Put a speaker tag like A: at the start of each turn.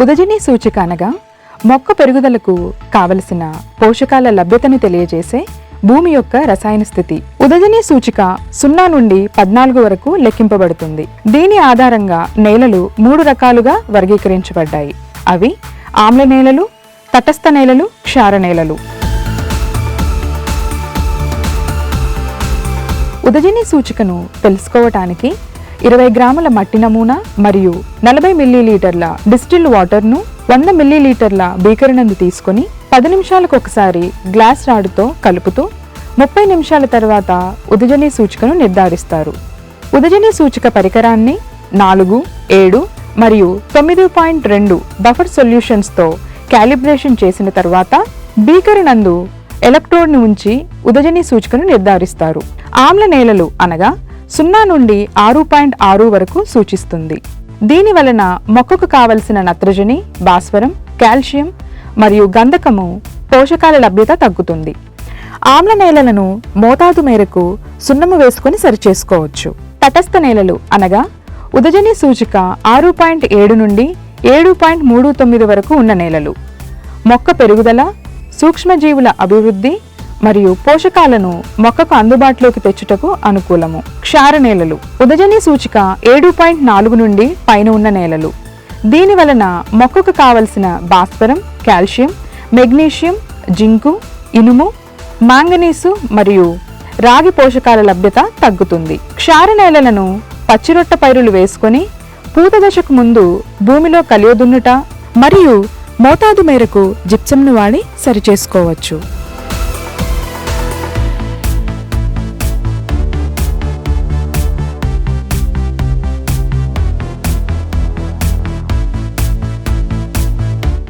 A: ఉదజని సూచిక అనగా మొక్క పెరుగుదలకు కావలసిన పోషకాల లభ్యతను తెలియజేసే భూమి యొక్క రసాయన స్థితి. ఉదజని సూచిక 0 నుండి 14 వరకు లెక్కింపబడుతుంది. దీని ఆధారంగా నేలలు 3 రకాలుగా వర్గీకరించబడ్డాయి. అవి ఆమ్ల నేలలు, తటస్థ నేలలు, క్షార నేలలు. ఉదజని సూచికను తెలుసుకోవటానికి 20 గ్రాముల మట్టి నమూనా మరియు 40 మిల్లీలీటర్ల డిస్టిల్డ్ వాటర్ను 100 మిల్లీలీటర్ల బీకరినందు తీసుకొని 10 నిమిషాలకు ఒకసారి గ్లాస్ రాడుతో కలుపుతూ 30 నిమిషాల తర్వాత ఉదజని సూచికను నిర్ధారిస్తారు. ఉదజని సూచిక పరికరాన్ని 4, 7 మరియు 9.2 బఫర్ సొల్యూషన్స్తో క్యాలిబ్రేషన్ చేసిన తర్వాత బీకరినందు ఎలక్ట్రోడ్ను ఉంచి ఉదజని సూచికను నిర్ధారిస్తారు. ఆమ్ల నేలలు అనగా 0 నుండి 6.6 వరకు సూచిస్తుంది. దీని వలన మొక్కకు కావలసిన నత్రజని, భాస్వరం, కాల్షియం మరియు గంధకము పోషకాల లభ్యత తగ్గుతుంది. ఆమ్ల నేలలను మోతాదు మేరకు సున్నము వేసుకొని సరిచేసుకోవచ్చు. తటస్థ నేలలు అనగా ఉదజని సూచిక 6.7 నుండి 7.39 వరకు ఉన్న నేలలు. మొక్క పెరుగుదల, సూక్ష్మజీవుల అభివృద్ధి మరియు పోషకాలను మొక్కకు అందుబాటులోకి తెచ్చుటకు అనుకూలము. క్షార నేలలు ఉదజని సూచిక 7.4 నుండి పైన ఉన్న నేలలు. దీని వలన మొక్కకు కావలసిన భాస్వరం, కాల్షియం, మెగ్నీషియం, జింకు, ఇనుము, మాంగనీసు మరియు రాగి పోషకాల లభ్యత తగ్గుతుంది. క్షార నేలలను పచ్చిరొట్ట పైరులు వేసుకొని పూత దశకు ముందు భూమిలో కలియదున్నుట మరియు మోతాదు మేరకు జిప్సంను వాడి సరిచేసుకోవచ్చు.